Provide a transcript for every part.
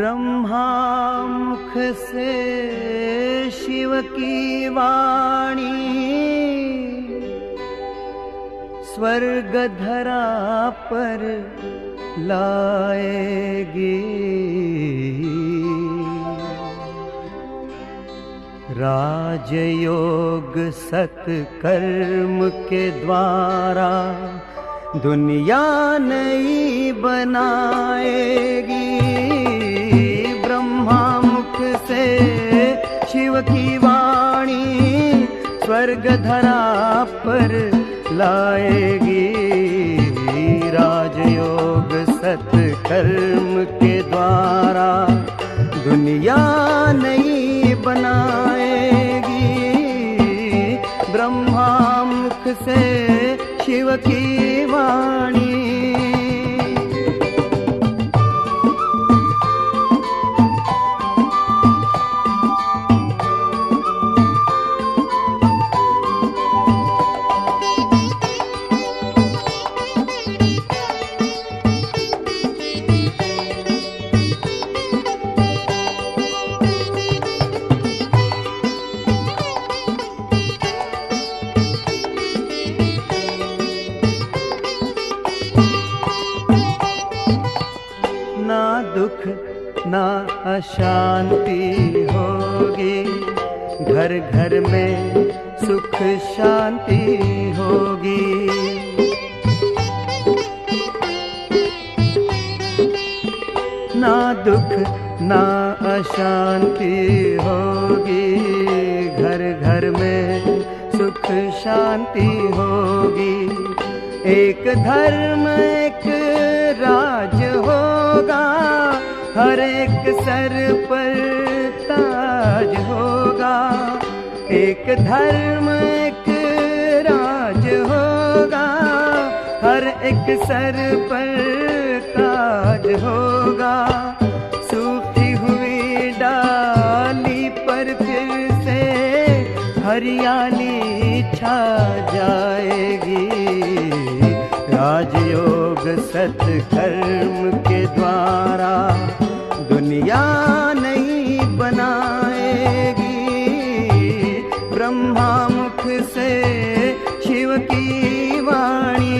ब्रह्मा मुख से शिव की वाणी स्वर्ग धरा पर लाएगी। राजयोग सत्कर्म के द्वारा दुनिया नई बनाएगी। ब्रह्मा मुख से शिव की वाणी स्वर्ग धरा पर लाएगी। राजयोग सत्कर्म के द्वारा दुनिया नई बनाएगी। ब्रह्मा मुख से शिव की वाणी। ना दुख ना अशांति होगी, घर घर में सुख शांति होगी। ना दुख ना अशांति होगी, घर घर में सुख शांति होगी। एक धर्म एक राज होगा, हर एक सर पर ताज होगा। एक धर्म एक राज होगा, हर एक सर पर ताज होगा। सूखी हुई डाली पर फिर से हरियाली छा जाएगी। राजयोग सत्कर्म के द्वारा दुनिया नई बनाएगी। ब्रह्मा मुख से शिव की वाणी।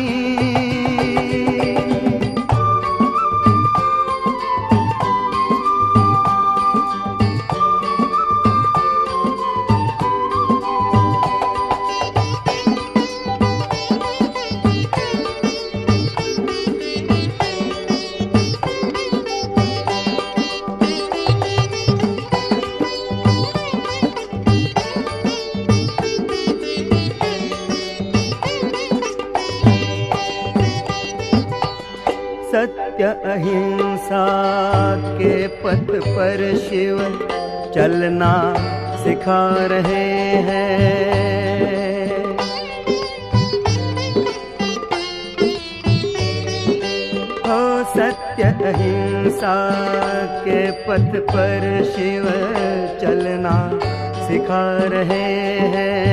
सत्य अहिंसा के पथ पर शिव चलना सिखा रहे हैं। हो सत्य अहिंसा के पथ पर शिव चलना सिखा रहे हैं।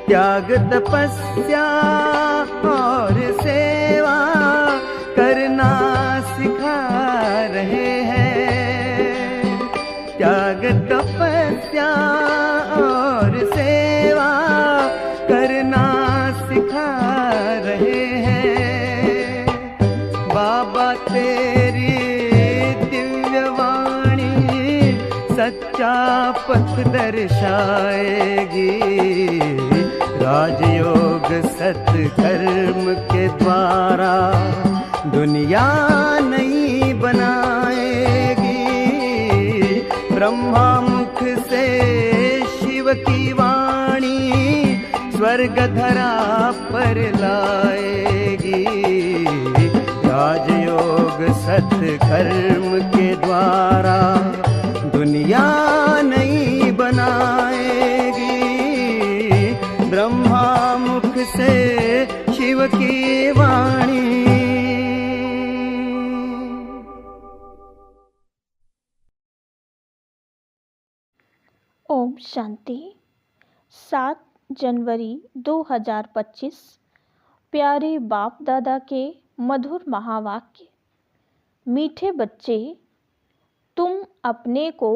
त्याग तपस्या और सेवा करना सिखा रहे हैं। त्याग तपस्या और सेवा करना सिखा रहे हैं। बाबा तेरी दिव्य वाणी सच्चा पथ दर्शाएगी। राजयोग सत्कर्म के द्वारा दुनिया नई बनाएगी। ब्रह्मा मुख से शिव की वाणी स्वर्ग धरा पर लाएगी। राजयोग सत्कर्म के द्वारा दुनिया नई बनाएगी। ब्रह्मा मुख से शिव की वाणी। ओम शांति। 7 जनवरी 2025 प्यारे बाप दादा के मधुर महावाक्य। मीठे बच्चे, तुम अपने को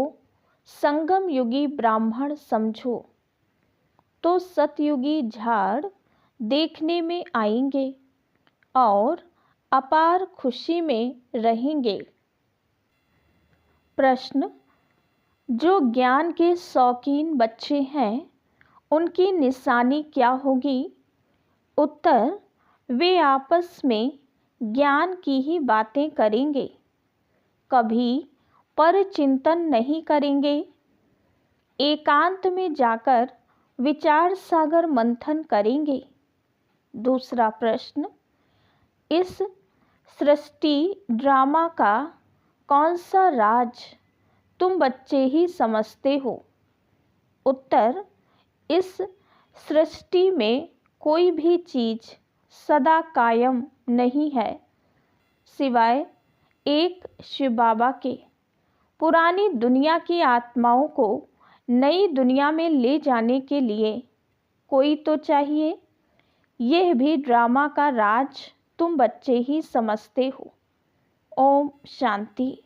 संगम युगी ब्राह्मण समझो तो सतयुगी झाड़ देखने में आएंगे और अपार खुशी में रहेंगे। प्रश्न, जो ज्ञान के शौकीन बच्चे हैं उनकी निशानी क्या होगी? उत्तर, वे आपस में ज्ञान की ही बातें करेंगे, कभी पर चिंतन नहीं करेंगे। एकांत में जाकर विचार सागर मंथन करेंगे। दूसरा प्रश्न, इस सृष्टि ड्रामा का कौन सा राज तुम बच्चे ही समझते हो? उत्तर, इस सृष्टि में कोई भी चीज़ सदा कायम नहीं है सिवाय एक शिव बाबा के। पुरानी दुनिया की आत्माओं को नई दुनिया में ले जाने के लिए कोई तो चाहिए। यह भी ड्रामा का राज तुम बच्चे ही समझते हो। ओम शांति।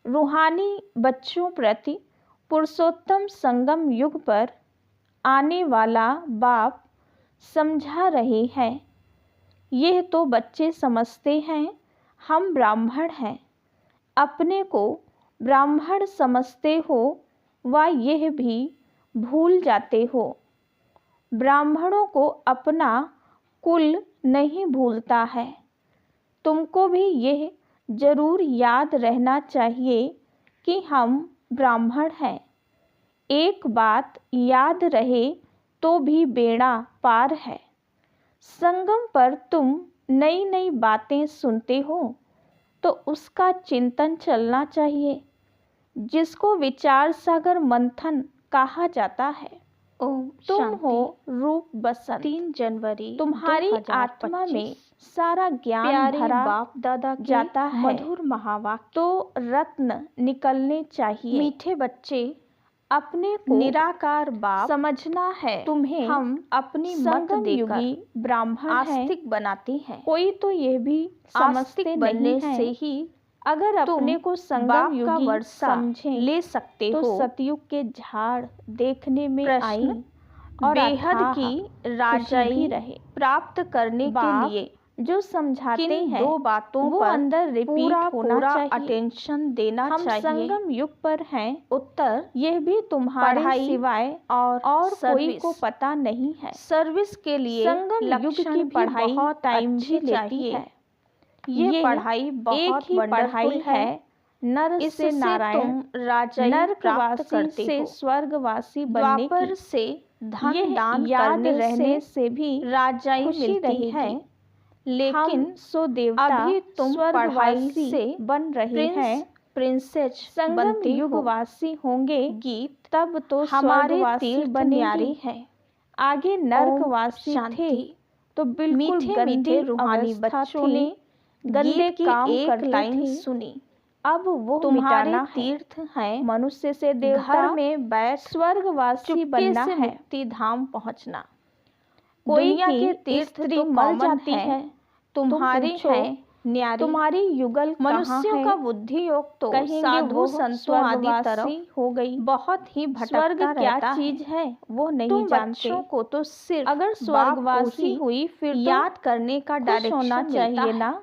रूहानी बच्चों प्रति पुरुषोत्तम संगम युग पर आने वाला बाप समझा रहे हैं। यह तो बच्चे समझते हैं हम ब्राह्मण हैं, अपने को ब्राह्मण समझते हो व यह भी भूल जाते हो। ब्राह्मणों को अपना कुल नहीं भूलता है। तुमको भी यह जरूर याद रहना चाहिए कि हम ब्राह्मण हैं। एक बात याद रहे तो भी बेड़ा पार है। संगम पर तुम नई नई बातें सुनते हो तो उसका चिंतन चलना चाहिए, जिसको विचार सागर मंथन कहा जाता है। ओम तुम शांति। हो रूप बसंत। 3 जनवरी तुम्हारी 2025। आत्मा में सारा ज्ञान प्यारे भरा बाप दादा के जाता है। मधुर महावाक्य। तो रत्न निकलने चाहिए। मीठे बच्चे, अपने को निराकार बाप समझना है। तुम्हें हम अपनी मत संगम देकर युगी ब्राह्मण हैं। आस्तिक बनाती हैं। कोई तो यह भी समझते आस्तिक बनने नहीं है से ही अगर तुम अपने को संगम बाप का युगी वर्षा समझें ले सकते तो हो। सतयुग के झाड़ देखने में प्रश्न, आई और बेहद अथाह की खुशी राजाई भी रहे। प्राप्त करने बाप के लिए जो समझाते किन हैं 2 बातों वो पर अंदर रिपीट होना चाहिए। अटेंशन देना हम चाहिए? संगम युग पर हैं। उत्तर, यह भी तुम्हारे पढ़ाई सिवाय और कोई सर्विस। को पता नहीं है। सर्विस के लिए संगम युग लक्षण की भी पढ़ाई बहुत टाइम अच्छी भी लेती चाहिए। है। ये पढ़ाई बहुत एक ही वंडरफुल पढ़ाई है। नर से इससे नारायण, तुम राजाई प्राप्त नरकवासी करते से हो। स्वर्गवासी बनने द्वापर की से धन यह दान याद करने रहने से से भी राजाई खुशी मिलती रहेगी। है। लेकिन हम सो देवता अभी तुम पढ़ाई स्वर्गवासी से बन रहे हैं। प्रिंसेस संगम बनते हो। युगवासी होंगे गीत तब तो हमारे स्वर्गवासी तीर्थ बनेंगे। न्यारी है। आगे नरकवासी थे तो बिल्कुल मीठे गंदी मीठे रूहानी अवस्था बच्चों थी। ने गंदे गीत की काम एक करते लाइन थे। सुनी। अब वो तुम्हारे मिटाना है। तीर्थ हैं मनुष्य से देवता घर में बैठ स्वर्गवासी चुपके बनना से है। मुक्ति धाम पहुंचना। कोई दुनिया की के तीर्थ स्त्री तो मर कॉमन जाती है, तुम्हारे पूछो, हैं न्यारी। तुम्हारी युगल कहाँ मनुष्यों है? का बुद्धि योग तो कहेंगे साधु वो संतों आदि स्वर्गवासी तरफ हो गई। बहुत ही स्वर्ग भटकता क्या रहता चीज है। है वो नहीं तुम जानते। बच्चों को तो सिर्फ अगर बाप को स्वर्गवासी ही हुई फिर तो याद करने का खुश डायरेक्शन होना मिलता चाहिए है। ना।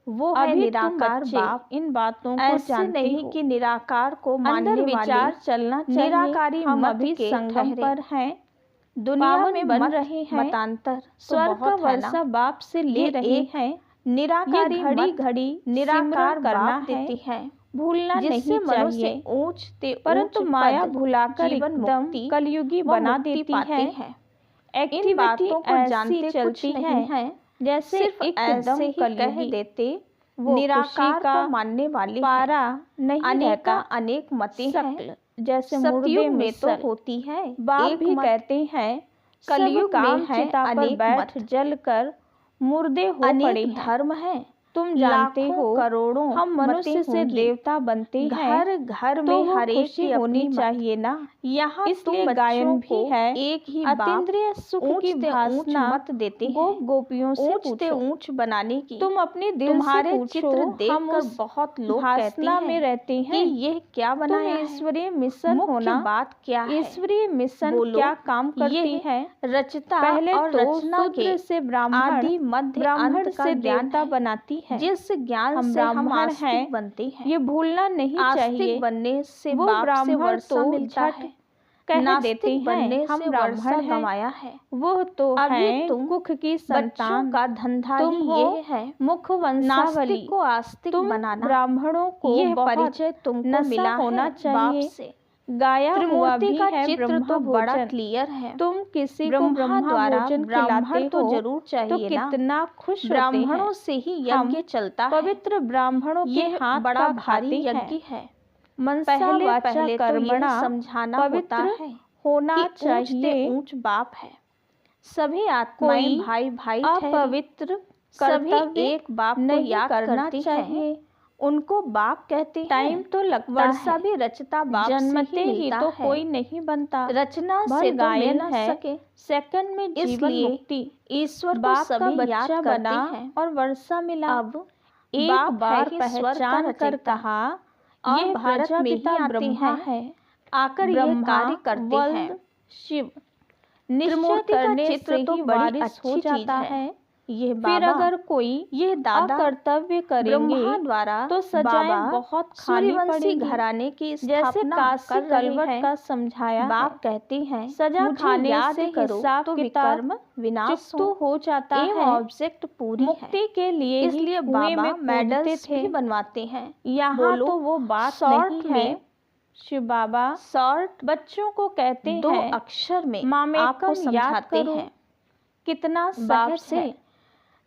वो है अभी तुम निराकार बच्चे बाप। इन बातों को ऐसे जानते नहीं हो। कि निराकार को मानने अंदर वाले विचार चलना चाहिए। निराकारी हम मत अभी के संगम ठहरे। पर हैं, दुनिया पावन में बन मत रहे हैं। मतांतर तो स्वर्ग का बहुत है ना। वर्षा बाप से ले ये रहे एक हैं। निराकारी ये घड़ी मत घड़ी निराकार सिमरन करना बाप है। देती है, भूलना जिससे नहीं मनुष्य चाहिए। ऊंच ते परंतु ऊंच माया पद, भुलाकर जीवन एकदम मुक्ति कलयुगी व बना मुक्ति देती पाते है। हैं। एक्टिविटी इन बातों को ऐसी जानते कुछ चलती नहीं है, जैसे सिर्फ एकदम ऐसे ही कह कलयुगी। देते। वो निराकार खुशी का को मानने वाले पारा नहीं अनेका रहता। अनेक मतें हैं। शक्ल जैसे मुर्दे सतयुग में तो मिसल। होती है बाप एक भी मत। कहते हैं कलयुग सब काम में है चिता पर अनेक बैठ मत। जल कर मुर्दे हो पड़े अनेक हैं। धर्म हैं, तुम जानते लाखों हो करोड़ों हम मनुष्य मतें से होंगी। देवता बनते हैं, घर घर तो में वो हर एक खुशी की होनी अपनी मत। चाहिए ना। यहाँ इसलिए तुम गायन बच्चों भी को है, एक ही बाप अतीन्द्रिय सुख की ऊंच से ऊंच भासना मत देते हैं, गोप गोपियों से ऊंच से पूछो। ऊंच बनाने की। तुम अपने दिल से तुम्हारे पूछो, चित्र हम देखकर उस बहुत लोग कहते भासना में हैं रहते कि हैं। यह क्या तुम बनाया है। ईश्वरीय मिशन मुख्य होना, बात क्या है? ईश्वरीय मिशन बोलो। क्या काम करती यह है? रचता पहले और तो रचना शूद्र के से ब्राह्मण, आदि मध्य ब्राह्मण अंत का से ज्ञान देवता है। बनाती है। जिस ज्ञान हम से हम ब्राह्मण आस्तिक हैं, बनते हैं, ये भूलना नहीं चाहिए। आस्तिक बनने से वो बाप से ब्राह्मण वर्षा तो मिलता झट है, कह नास्तिक देते हैं बनने हम से ब्राह्मण वर्षा हैं। गंवाया है। वो तो अभी है तुम कुख की बच्चों संतान, का धंधा तुम ही हो ये है, मुख वंशावली। नास्तिक को आस्तिक तुम बनाना। ब्राह्मणों को यह बहुत परिचय तुमको नशा मिला होना है चाहिए। बाप से। गाया हुआ त्रिमूर्ति भी का है चित्र ब्रह्मा तो बड़ा भोजन। क्लियर है। तुम किसी को ब्रह्मा ब्रह्मा द्वारा भोजन ब्राह्मण खिलाते तो हो जरूर तो चाहिए ना। कितना खुश होते ब्राह्मणों हैं। से ही हम यज्ञ चलता है। पवित्र ब्राह्मणों के यह हाथ बड़ा का भारी खाते हैं। यज्ञ है। मनसा पहले वाचा पहले तो यह कर्मणा समझाना होता पवित्र है होना कि ऊंच से चाहिए। ऊंच बाप है। सभी आत्माएं कोई भाई भाई ठहरी। अपवित्र सभी कर्तव्य एक बाप को नहीं याद करना करती चाहिए। हैं। उनको बाप कहते हैं। टाइम तो लगता वर्षा है, भी रचता बाप से जन्मते ही ही मिलता तो है। कोई नहीं बनता। रचना भर से तो मिल गायन न है, सके। सेकंड में जीवन इसलिए मुक्ति। ईश्वर को बाप का सभी याद बच्चा करते बना हैं। और वर्षा मिला। अब एक बाप बार है ही स्वर का पहचान कर रचयिता। कहा, और ये भारत में ही प्रजापिता आते ब्रह्मा हैं। है। आकर ये ब्रह्मा कार्य करते वल्द हैं। शिव। निश्चय त्रिमूर्ति का करने चित्र से तो ही बड़ी वारिस अच्छी हो चीज जाता है। है। यह फिर बाबा, अगर कोई यह दादा अकर्तव्य करेंगे ब्रह्मा द्वारा तो सजाएं बाबा बहुत खानी सूर्यवंशी पड़ेंगी। घराने की जैसे स्थापना काशी कर रहे कलवट हैं। का समझाया बाप है। कहते हैं सजा मुझे खाने याद से करो हिसाब तो किताब विकर्म विनाश चुकतू हो जाता एम है। ऑब्जेक्ट पूरी है। मुक्ति के लिए ही इसलिए कुएं बाबा में कूदते मेडल्स थे। भी बनवाते हैं। यहाँ बोलो, तो वो बात शॉर्ट नहीं है। में शिव बाबा शॉर्ट बच्चों को कहते दो हैं अक्षर में मामेकम आपको याद समझाते करो। हैं। कितना बाप सहज से है।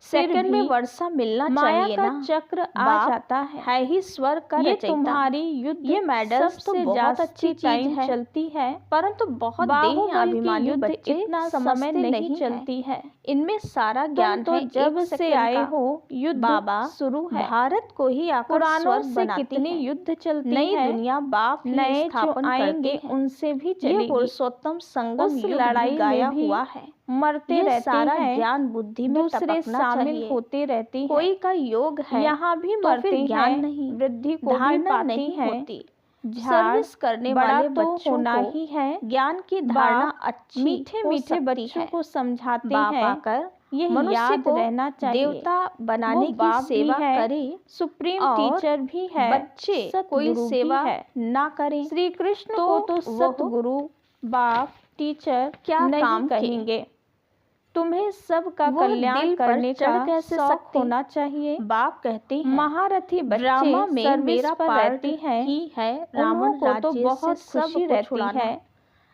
सेकंड में भी वर्षा मिलना माया चाहिए का ना। चक्र आ बाप जाता है। ही स्वर का ये रचयिता। तुम्हारी युद्ध ये मेडल्स तो सबसे बहुत अच्छी जास्ती चीज टाइम है। चलती है, परंतु बहुत बाहुबल की देहाभिमानी युद्ध बच्चे इतना समय समझते नहीं चलती है। इनमें सारा तुम ज्ञान तो है जब एक से सेकंड आए का। हो युद्ध बाबा शुरू है। भारत को ही आकर पुरानों स्वर्ग से बनाते कितनी हैं। युद्ध चलती नई है। दुनिया बाप ही नए जो स्थापन आएंगे करते हैं। उनसे भी ये चलेगी। पुरुषोत्तम संगम उस युग लड़ाई भी गाया में भी हुआ है। मरते ये रहते सारा हैं, ज्ञान बुद्धि में दूसरे टपकना शामिल चाहिए। होते रहते हैं। कोई का योग है यहाँ भी तो मरते फिर ज्ञान हैं, नहीं, वृद्धि को भी धारणा पाते नहीं हैं। होती। झाड़ सर्विस करने बड़ा वाले तो बच्चों होना को ही है। ज्ञान की धारणा बाप अच्छी मीठे हो मीठे सकती बच्चों है। को समझाते बाप हैं, आकर यह मनुष्य याद को रहना चाहिए। देवता बनाने वो की बाप भी सेवा है, करे सुप्रीम और टीचर भी है, बच्चे कोई सतगुरु भी सेवा है। ना करें। श्री कृष्ण तो को तो वह सतगुरु, बाप, टीचर क्या नहीं काम के? कहेंगे। तुम्हें सबका वह कल्याण दिल पर करने चढ़ का कैसे शौक सकते? होना चाहिए। बाप कहते हैं महारथी ड्रामा बच्चे में सर्विस मेरा पर पार्ट रहती हैं, ही है उन्हों रावण को तो राज्य बहुत से सब खुशी को रहती छुड़ाना। है।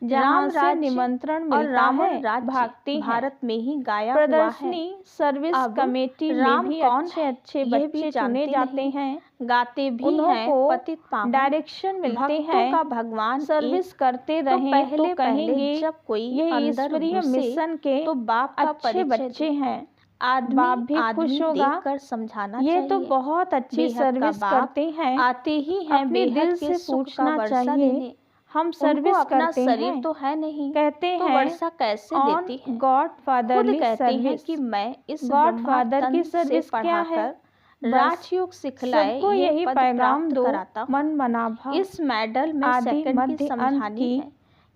जहाँ राम से राज्य निमंत्रण और मिलता रावण है राज्य भागते हैं। भारत में ही गाया हुआ है। प्रदर्शनी सर्विस अब कमेटी में राम भी कौन अच्छे है, अच्छे यह भी बच्चे जानते चुने जाते नहीं। हैं। गाते भी उन्हों हैं को पतित पावन। डायरेक्शन मिलते भक्तों हैं। का भगवान सर्विस एक। करते तो रहे पहले तो कहेंगे पहले जब कोई ये अंदर ईश्वरीय घुसे मिशन के तो बाप का अच्छे परिचय बच्चे दे। हैं। आदमी बाप भी आदमी खुश होगा। देखकर समझाना ये चाहिए। तो बहुत अच्छी बेहद का सर्विस बाप करते हैं। आते ही हैं अपने बेहद दिल के से सुख का पूछना वर्षा चाहिए, देने। हम सर्विस उनको अपना करते शरीर हैं। तो है नहीं, कहते तो हैं वर्षा कैसे ऑन देती है। गॉड खुद फादरली कहते हैं सर्विस। कि मैं इस गॉडफादर ब्रह्मा की तन से सर्विस क्या है? पढ़ाकर बस राजयोग सिखलाए सबको ये यही पद पैगाम प्राप्त दो, कराता हूँ। मन मनाभा इस मेडल में आदि सेकंड मध्य की अंत समझानी की है।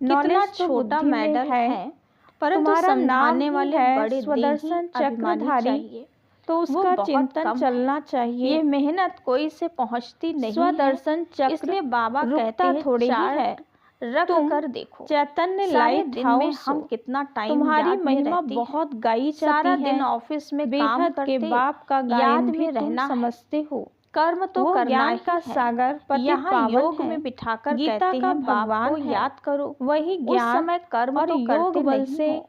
कितना नॉलेज तो छोटा बुद्धि में मेडल है, परंतु तुम्हारा नाम समझाने ही वाले है बड़े स्वदर्शन देही अभिमानी चक्रधारी, चाहिए। तो वो उसका बहुत चिंतन कम है। चलना चाहिए। ये मेहनत कोई से पहुंचती नहीं स्वदर्शन है। चक्र इसलिए बाबा कहते रुकता हैं थोड़ी ही चार्ट है। रख तुम कर देखो। चैतन्य सारे लाइट दिन में हाउस हम हो। कितना टाइम तुम्हारी याद में महिमा रहती है। बहुत गाई सारा जाती दिन है। ऑफिस में काम बेहद के करते बाप का याद गायन में भी तुम रहना है। समझते हो। कर्म तो वो करना ज्ञान ही का है। सागर पतित यहाँ पावन योग है। में बिठाकर गीता कहते का हैं बाप भगवान को है। याद करो। वही उस ज्ञान समय कर्म और तो योग करते बल नहीं से हो।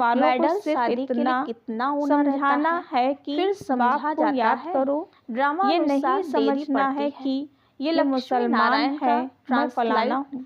वालों को मेडल सिर्फ शादी के लिए इतना कितना होना रहता समझाना है, है कि फिर समझा बाप को जाता याद है। करो। ड्रामा ये अनुसार नहीं देरी समझना पड़ती है कि ये ये लक्ष्मी मुसलमान नारायण है, का मैं फलाना ट्रांसलाइट हूँ।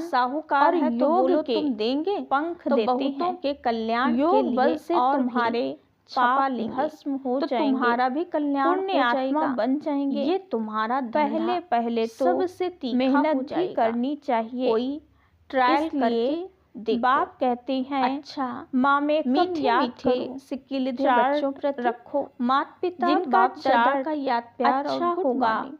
साहूकार और है तो योग बोलो के तुम देंगे, पंख तो देते बहुतों हैं। के कल्याण के योग लिए बल से और तुम्हारे भी छपा पाप लेंगे भस्म हो तो जाएंगे, तुम्हारा भी कल्याण पुण्य हो आत्मा जाएगा। बन जाएंगे। ये तुम्हारा पहले पहले तो सबसे तीखा मेहनत हो भी जाएगा। करनी चाहिए। कोई ट्रायल इसलिए करके देखो। बाप कहते हैं, अच्छा माँ में कम मीठे याद मीठे करो, सिक्किलिधे चार्ट बच्चों प्रति रखो। माता पिता जिनका बाप दादा चार्ट का याद प्यार अच्छा और गुड होगा, मॉर्निंग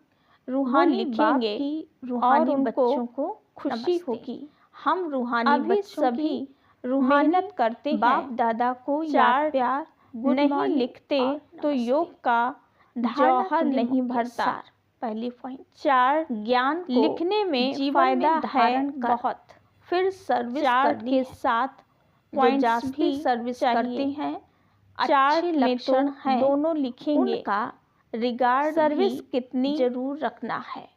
रूहानी बाप लिखेंगे की रूहानी और उनको बच्चों को खुशी नमस्ते। होगी। हम रूहानी अभी बच्चों सभी की मेहनत करते बाप हैं, दादा को याद चार्ट प्यार गुड नहीं मॉर्निंग लिखते और तो नमस्ते। योग का धारणा जौहर के लिए नहीं मुख्य भरता। सार। पहली पॉइंट, चार्ट ज्ञान को लिखने में जीवन फायदा में धारण है कर बहुत। फिर सर्विस चार्ट करनी के है। साथ जो पॉइंट्स जास्ती भी सर्विस चाहिए। करते हैं चार्ट अच्छे में लक्षण तो हैं, दोनों लिखेंगे, उनका रिगार्ड सर्विस भी कितनी जरूर रखना है।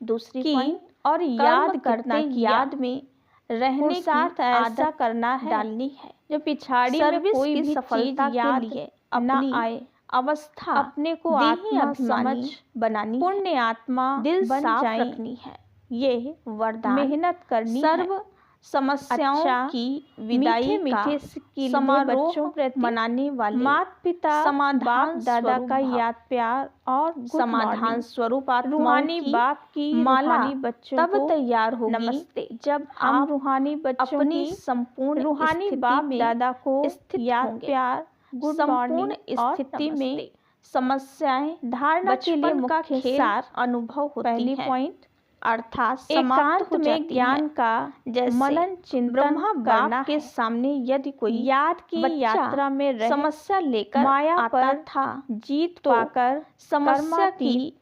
दूसरी की पॉइंट, और याद करना कितने किया, याद में रहने पुरुषार्थ की ऐसा आदत करना है डालनी है। जो पिछाड़ी में सर्विस कोई की भी सफलता चीज के याद लिए न अपनी आए। अवस्था अपने को देही आत्मा अभिमानी समझ बनानी है। पुण्य आत्मा दिल बन साफ जाएं। रखनी है। ये वरदान, मेहनत करनी सर्व है। समस्याओं अच्छा, की विदाई मीठे मीठे का सिक्किलिधे समारोह बच्चों प्रति मनाने वाले माता पिता समाधान बाप दादा स्वरूप का भाव। याद प्यार और गुड समाधान मॉर्निंग। स्वरूप आत्माओं रूहानी की बाप की माला रूहानी बच्चों तब को तैयार होगी नमस्ते। जब हम आप रूहानी बच्चों अपनी की संपूर्ण रूहानी स्थिति बाप में दादा को स्थित याद होंगे। प्यार गुड संपूर्ण मॉर्निंग और स्थिति में नमस्ते। समस्याएं धारणा के लिए बचपन का मुख्य खेल सार। अनुभव होती पहली हैं, पॉइंट, अर्थात समाप्त एकांत हो में जाती ज्ञान हैं। का जैसे मनन चिंतन ब्रह्मा करना बाप के है। सामने यदि कोई याद की बच्चा यात्रा में रह समस्या लेकर माया आता पर था जीत तो पाकर समस्या की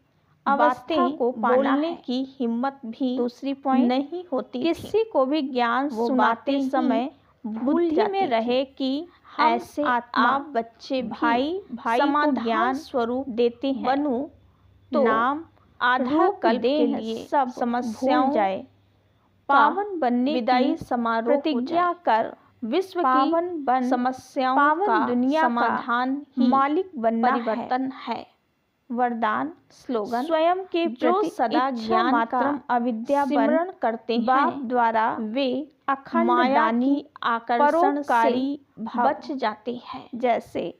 अवस्था बातें को पाना बोलने है। की हिम्मत भी दूसरी पॉइंट, नहीं होती थी। किसी को भी ज्ञान वो सुनाते बातें ही समय भूल बुद्धि जाती में थी। रहे कि हम ऐसे आत्मा आप बच्चे भी भाई भाई को समाधान ज्ञान स्वरूप देते हैं। बनूं तो नाम आधा रूप कल्प के देह लिए सब समस्याओं भूल जाए। पावन बनने विदाई की समारोह हो प्रतिज्ञा जाए। कर विश्व पावन की बन समस्याओं पावन का दुनिया का समाधान ही मालिक बनना परिवर्तन है। वरदान, स्लोगन, स्वयं के जो प्रति सदा इच्छा ज्ञान का मात्रम अविद्या बन सिमरण करते बाप हैं द्वारा वे अखंड माया दानी की आकर्षण परोपकारी से भाव। बच जाते हैं। जैसे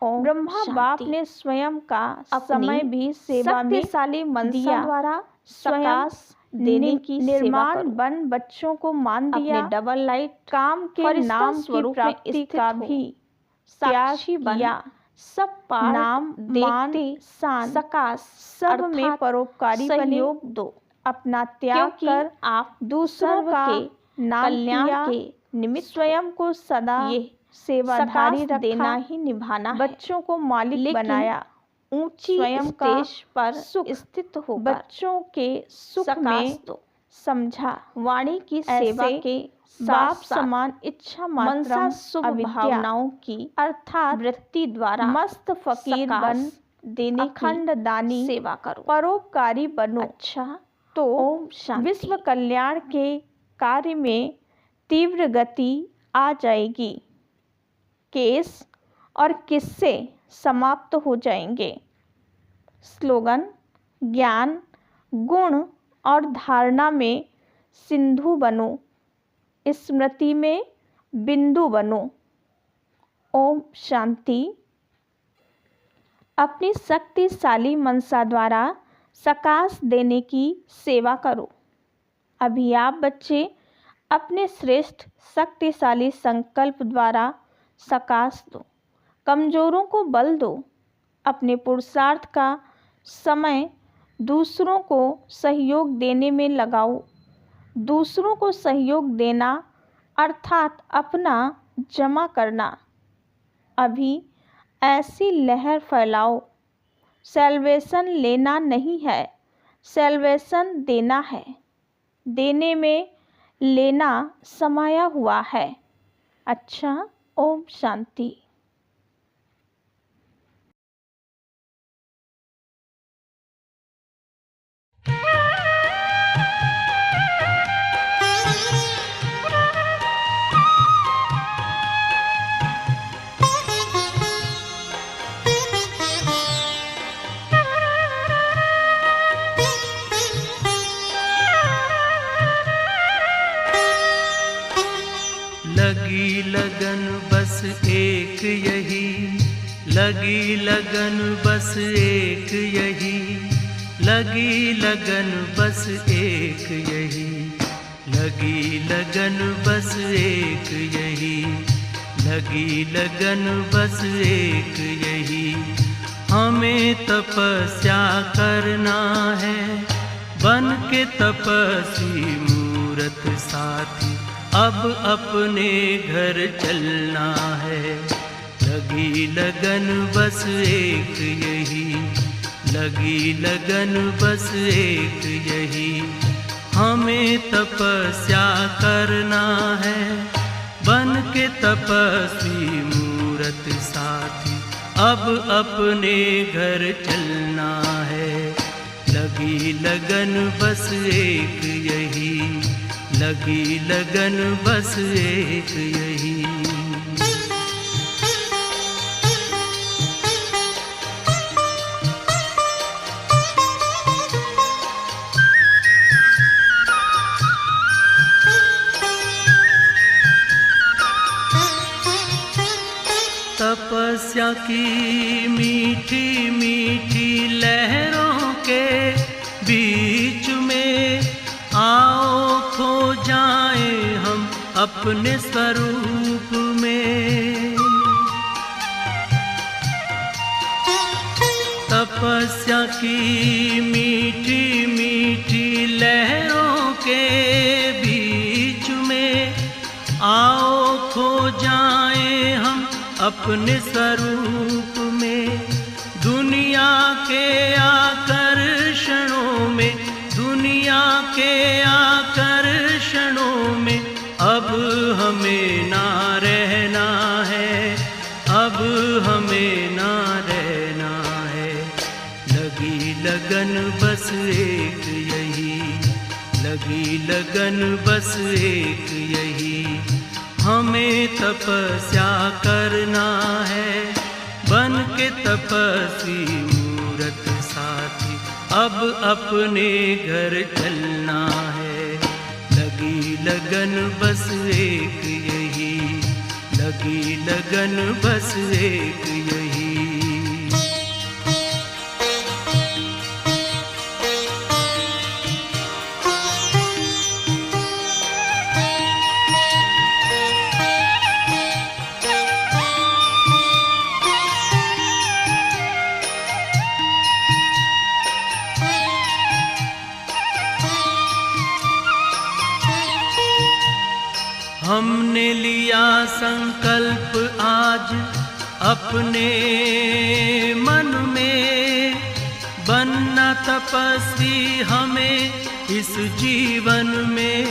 ओम ब्रह्मा बाप शांति। ने स्वयं का अपनी समय भी सेवा में शक्तिशाली मनसा दिया। द्वारा स्वयं प्रकाश देने की सेवा निर्माण करो। बन बच्चों को मान दिया। अपने डबल लाइट काम के फरिश्ता नाम की स्वरूप में प्राप्ति स्थित का हो। भी त्याग साक्षी बन किया। सब पाठ नाम मान देखते शान सकाश सब में अर्थात परोपकारी बने। सहयोग दो, अपना त्याग क्योंकि कर आप दूसरों सर्व का के नाम कल्याण किया। के निमित्त स्वयं को सदा ये सेवाधारी सकाश रखा। देना ही निभाना है। बच्चों को मालिक लेकिन बनाया। ऊंची स्वयं का स्टेज पर सुख स्थित होकर बच्चों के सुख सकाश में दो। समझा। वाणी की सेवा ऐसे के बाप साथ साथ समान इच्छा मनसा मात्रम शुभ अविद्या भावनाओं की अर्थात वृत्ति द्वारा मस्त फकीर सकाश बन देने अखंड दानी की सेवा करो। परोपकारी बनो। अच्छा, तो ओम शांति। विश्व कल्याण के कार्य में तीव्र गति आ जाएगी। केस और किस्से समाप्त हो जाएंगे। स्लोगन, ज्ञान, गुण और धारणा में सिंधु बनो, स्मृति में बिंदु बनो। ओम शांति। अपनी शक्तिशाली मनसा द्वारा सकाश देने की सेवा करो। अभी आप बच्चे अपने श्रेष्ठ शक्तिशाली संकल्प द्वारा सकाश दो। कमजोरों को बल दो। अपने पुरुषार्थ का समय दूसरों को सहयोग देने में लगाओ। दूसरों को सहयोग देना अर्थात अपना जमा करना। अभी ऐसी लहर फैलाओ। सेल्वेशन लेना नहीं है, सेल्वेशन देना है। देने में लेना समाया हुआ है। अच्छा, ओम शांति। लगी लगन बस एक लगी लगन बस एक यही, लगी लगन बस एक यही, लगी लगन बस एक यही, लगी लगन बस एक यही। हमें तपस्या करना है, बन के तपस्वी मूरत साथी, अब अपने घर चलना है। लगी लगन बस एक यही, लगी लगन बस एक यही। हमें तपस्या करना है, बन के तपस्वी मूरत साथी, अब अपने घर चलना है। लगी लगन बस एक यही, लगी लगन बस एक यही। तपस्या की मीठी मीठी लहरों के बीच में आओ खो जाएं हम अपने स्वरूप में। तपस्या की मीठी मीठी लहरों के बीच में आओ खो जाएं हम अपने स्वरूप में। दुनिया के आकर्षणों में, दुनिया के आकर्षणों में अब हमें ना रहना है, अब हमें ना रहना है। लगी लगन बस एक यही, लगी लगन बस एक यही। हमें तपस्या करना है, बन के तपस्वी मूरत साथी, अब अपने घर चलना है। लगी लगन बस एक यही, लगी लगन बस एक यही। हमने लिया संकल्प आज अपने मन में, बनना तपस्वी हमें इस जीवन में।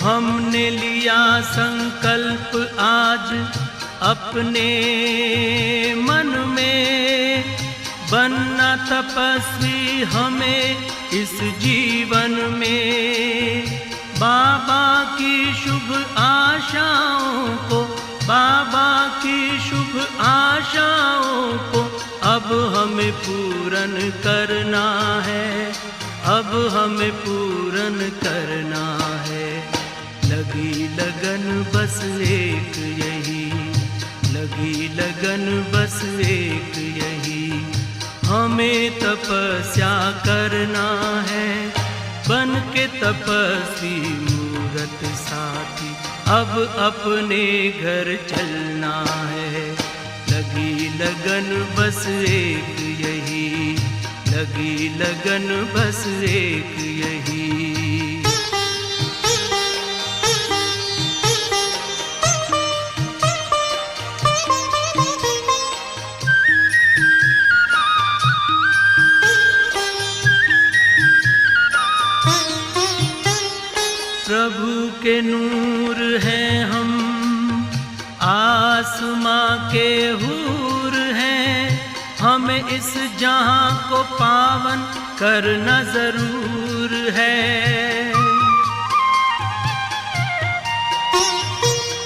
हमने लिया संकल्प आज अपने मन में, बनना तपस्वी हमें इस जीवन में। बाबा की शुभ आशाओं को, बाबा की शुभ आशाओं को अब हमें पूर्ण करना है, अब हमें पूर्ण करना है। लगी लगन बस एक यही, लगी लगन बस एक यही। हमें तपस्या करना है, बन के तपस्वी मूरत साथी, अब अपने घर चलना है। लगी लगन बस एक यही, लगी लगन बस एक यही। प्रभु के नूर हैं हम, आसमां के हूर हैं। हमें इस जहां को पावन करना जरूर है।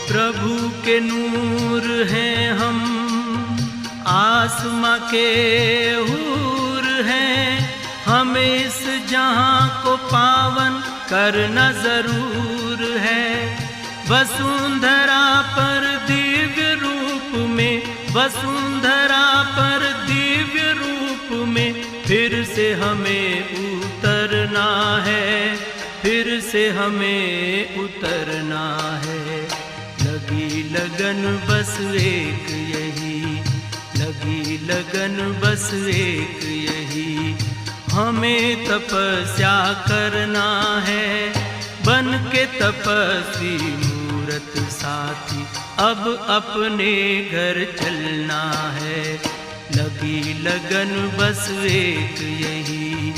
प्रभु के नूर हैं हम, आसमां के हूर हैं। हमें इस जहां को पावन करना जरूर है। वसुंधरा पर दिव्य रूप में, वसुंधरा पर दिव्य रूप में फिर से हमें उतरना है, फिर से हमें उतरना है। लगी लगन बस एक यही, लगी लगन बस एक यही, हमें तपस्या करना है, बन के तपस्वी मूरत साथी अब अपने घर चलना है। लगी लगन बस एक यही,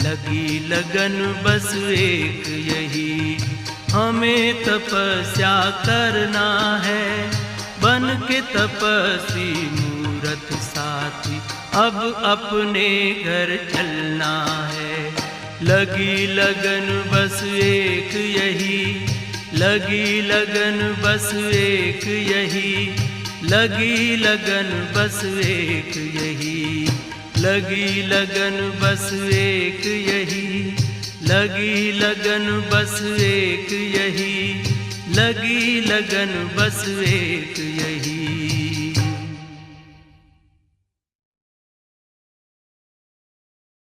लगी लगन बस एक यही, हमें तपस्या करना है, बन के तपस्वी मूरत साथी अब अपने घर चलना है। लगी लगन बस एक यही, लगी लगन बस एक यही, लगी लगन बस एक यही, लगी लगन बस एक यही, लगी लगन बस एक यही, लगी लगन बस एक यही।